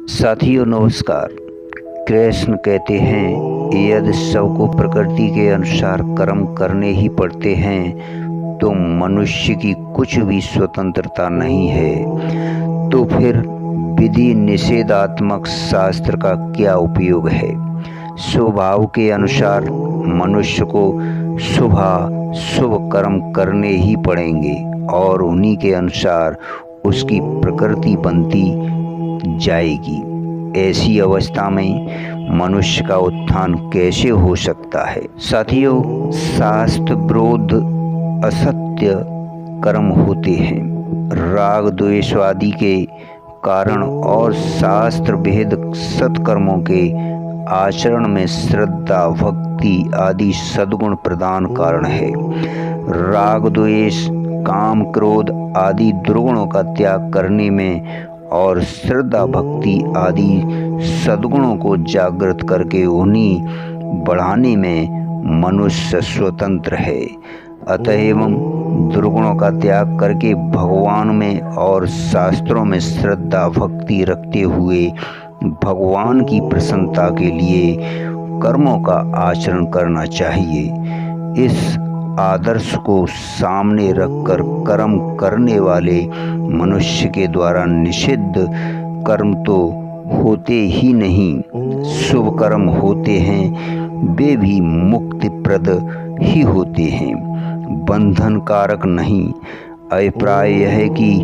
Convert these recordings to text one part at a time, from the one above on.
साथियों नमस्कार। कृष्ण कहते हैं यदि सबको प्रकृति के अनुसार कर्म करने ही पड़ते हैं तो मनुष्य की कुछ भी स्वतंत्रता नहीं है। तो फिर विधि निषेधात्मक शास्त्र का क्या उपयोग है। स्वभाव के अनुसार मनुष्य को शुभ कर्म करने ही पड़ेंगे और उन्हीं के अनुसार उसकी प्रकृति बनती जाएगी। ऐसी अवस्था में मनुष्य का उत्थान कैसे हो सकता है। साथियों, शास्त्र विरोध असत्य कर्म होते हैं। राग द्वेष आदि के कारण और शास्त्र भेद सत्कर्मों के आचरण में श्रद्धा भक्ति आदि सद्गुण प्रदान कारण है। राग द्वेष काम क्रोध आदि दुर्गुणों का त्याग करने में और श्रद्धा भक्ति आदि सद्गुणों को जागृत करके उन्हीं बढ़ाने में मनुष्य स्वतंत्र है। अतएव दुर्गुणों का त्याग करके भगवान में और शास्त्रों में श्रद्धा भक्ति रखते हुए भगवान की प्रसन्नता के लिए कर्मों का आचरण करना चाहिए। इस आदर्श को सामने रखकर कर्म करने वाले मनुष्य के द्वारा निषिद्ध कर्म तो होते ही नहीं, शुभ कर्म होते हैं, वे भी मुक्तिप्रद ही होते हैं, बंधन कारक नहीं। अभिप्राय यह है कि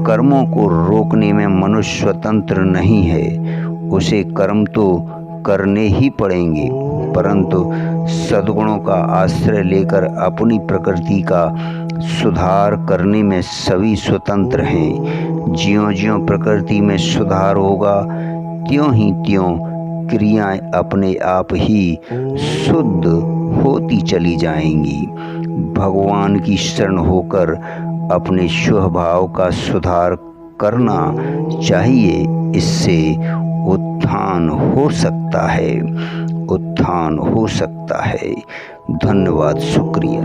कर्मों को रोकने में मनुष्य स्वतंत्र नहीं है, उसे कर्म तो करने ही पड़ेंगे, परंतु सद्गुणों का आश्रय लेकर अपनी प्रकृति का सुधार करने में सभी स्वतंत्र हैं। ज्यों-ज्यों प्रकृति में सुधार होगा त्यों ही त्यों क्रियाएं अपने आप ही शुद्ध होती चली जाएंगी। भगवान की शरण होकर अपने स्वभाव का सुधार करना चाहिए। इससे उत्थान हो सकता है, उत्थान हो सकता है। धन्यवाद, शुक्रिया।